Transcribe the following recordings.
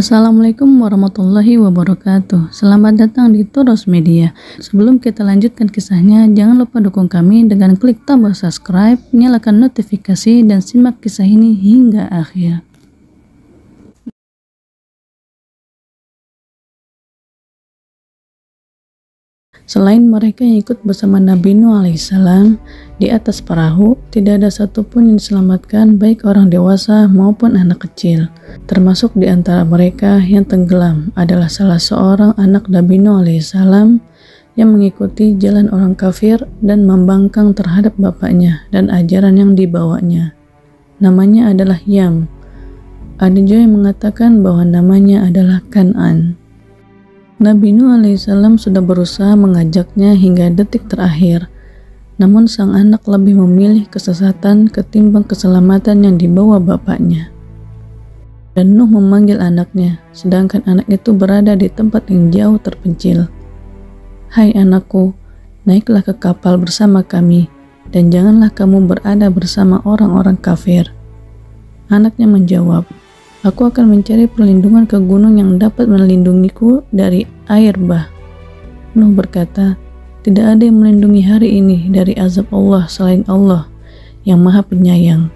Assalamualaikum warahmatullahi wabarakatuh. Selamat datang di Toros Media. Sebelum kita lanjutkan kisahnya, jangan lupa dukung kami dengan klik tombol subscribe, nyalakan notifikasi, dan simak kisah ini hingga akhir. Selain mereka yang ikut bersama Nabi Nuh alaihissalam di atas perahu, tidak ada satupun yang diselamatkan, baik orang dewasa maupun anak kecil. Termasuk di antara mereka yang tenggelam adalah salah seorang anak Nabi Nuh alaihissalam yang mengikuti jalan orang kafir dan membangkang terhadap bapaknya dan ajaran yang dibawanya. Namanya adalah Yam. Ada juga yang mengatakan bahwa namanya adalah Kan'an. Nabi Nuh alaihissalam sudah berusaha mengajaknya hingga detik terakhir, namun sang anak lebih memilih kesesatan ketimbang keselamatan yang dibawa bapaknya. Dan Nuh memanggil anaknya, sedangkan anak itu berada di tempat yang jauh terpencil. "Hai anakku, naiklah ke kapal bersama kami, dan janganlah kamu berada bersama orang-orang kafir." Anaknya menjawab, "Aku akan mencari perlindungan ke gunung yang dapat melindungiku dari air bah." Nuh berkata, "Tidak ada yang melindungi hari ini dari azab Allah selain Allah yang Maha Penyayang."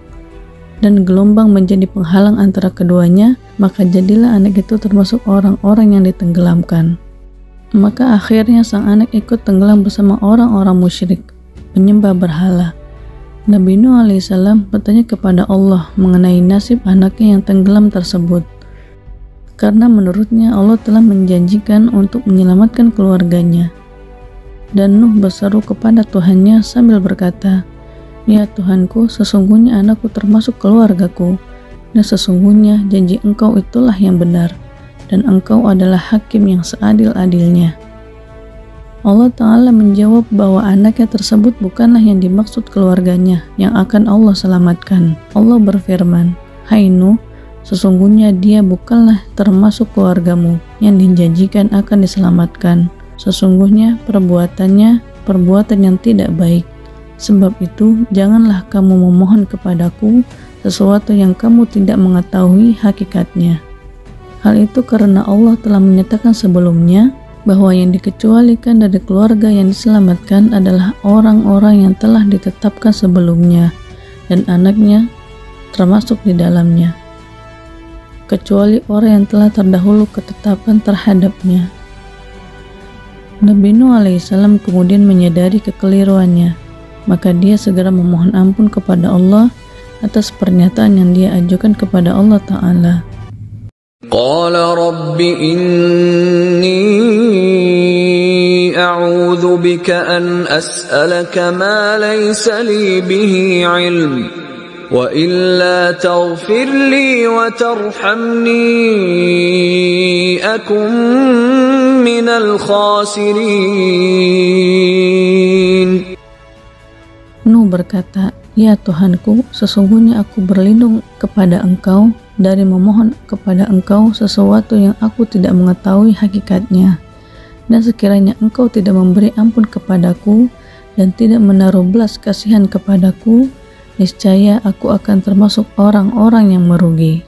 Dan gelombang menjadi penghalang antara keduanya, maka jadilah anak itu termasuk orang-orang yang ditenggelamkan. Maka akhirnya sang anak ikut tenggelam bersama orang-orang musyrik, penyembah berhala. Nabi Nuh alaihissalam bertanya kepada Allah mengenai nasib anaknya yang tenggelam tersebut, karena menurutnya Allah telah menjanjikan untuk menyelamatkan keluarganya. Dan Nuh berseru kepada Tuhannya sambil berkata, "Ya Tuhanku, sesungguhnya anakku termasuk keluargaku, dan sesungguhnya janji Engkau itulah yang benar, dan Engkau adalah hakim yang seadil-adilnya." Allah Ta'ala menjawab bahwa anaknya tersebut bukanlah yang dimaksud keluarganya yang akan Allah selamatkan. Allah berfirman, "Hai Nuh, sesungguhnya dia bukanlah termasuk keluargamu yang dijanjikan akan diselamatkan. Sesungguhnya perbuatannya perbuatan yang tidak baik. Sebab itu janganlah kamu memohon kepadaku sesuatu yang kamu tidak mengetahui hakikatnya." Hal itu karena Allah telah menyatakan sebelumnya bahwa yang dikecualikan dari keluarga yang diselamatkan adalah orang-orang yang telah ditetapkan sebelumnya dan anaknya termasuk di dalamnya, kecuali orang yang telah terdahulu ketetapan terhadapnya. Nabi Nuh alaihissalam kemudian menyadari kekeliruannya, maka dia segera memohon ampun kepada Allah atas pernyataan yang dia ajukan kepada Allah Ta'ala. Qala rabbi inni a'udzu bika an as'alaka ma laysa li bihi 'ilm wa illa taghfir li wa tarhamni akum minal khasirin. Nuh berkata, "Ya Tuhanku, sesungguhnya aku berlindung kepada Engkau dari memohon kepada Engkau sesuatu yang aku tidak mengetahui hakikatnya. Dan sekiranya Engkau tidak memberi ampun kepadaku dan tidak menaruh belas kasihan kepadaku, niscaya aku akan termasuk orang-orang yang merugi."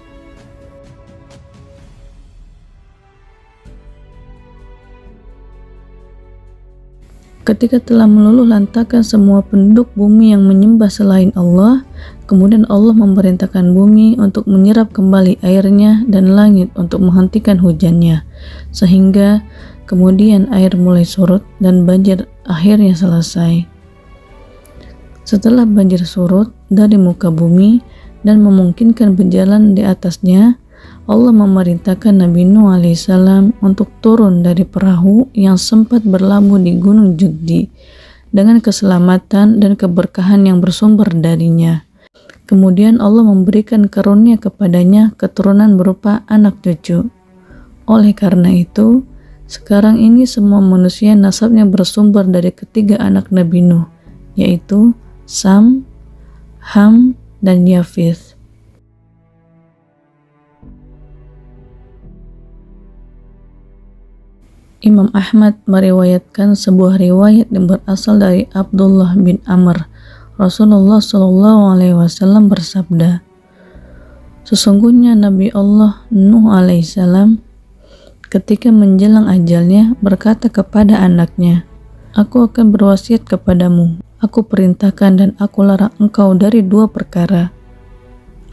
Ketika telah meluluh lantakan semua penduduk bumi yang menyembah selain Allah, kemudian Allah memerintahkan bumi untuk menyerap kembali airnya dan langit untuk menghentikan hujannya, sehingga kemudian air mulai surut dan banjir akhirnya selesai. Setelah banjir surut dari muka bumi dan memungkinkan berjalan di atasnya, Allah memerintahkan Nabi Nuh alaihissalam untuk turun dari perahu yang sempat berlabuh di Gunung Judi dengan keselamatan dan keberkahan yang bersumber darinya. Kemudian Allah memberikan karunia kepadanya keturunan berupa anak cucu. Oleh karena itu, sekarang ini semua manusia nasabnya bersumber dari ketiga anak Nabi Nuh, yaitu Sam, Ham, dan Yafith. Imam Ahmad meriwayatkan sebuah riwayat yang berasal dari Abdullah bin Amr. Rasulullah SAW bersabda, Sesungguhnya Nabi Allah Nuh alaihissalam ketika menjelang ajalnya berkata kepada anaknya, "Aku akan berwasiat kepadamu. Aku perintahkan dan aku larang engkau dari dua perkara.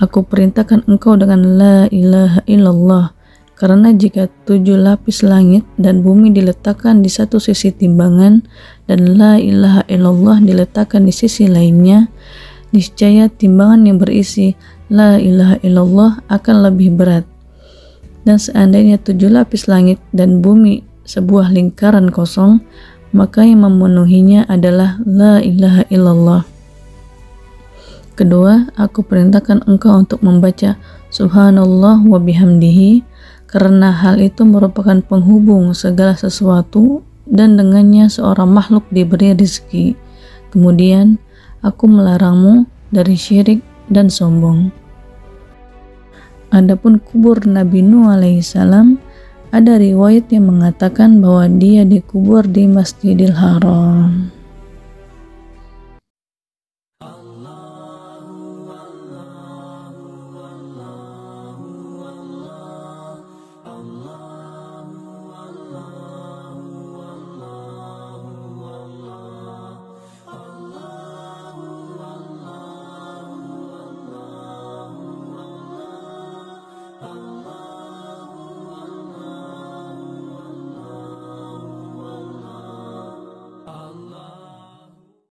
Aku perintahkan engkau dengan la ilaha illallah, karena jika 7 lapis langit dan bumi diletakkan di satu sisi timbangan dan la ilaha illallah diletakkan di sisi lainnya, niscaya timbangan yang berisi la ilaha illallah akan lebih berat. Dan seandainya 7 lapis langit dan bumi sebuah lingkaran kosong, maka yang memenuhinya adalah la ilaha illallah. Kedua, aku perintahkan engkau untuk membaca subhanallah wa bihamdihi, karena hal itu merupakan penghubung segala sesuatu dan dengannya seorang makhluk diberi rezeki. Kemudian, aku melarangmu dari syirik dan sombong." Adapun kubur Nabi Nuh alaihissalam, ada riwayat yang mengatakan bahwa dia dikubur di Masjidil Haram.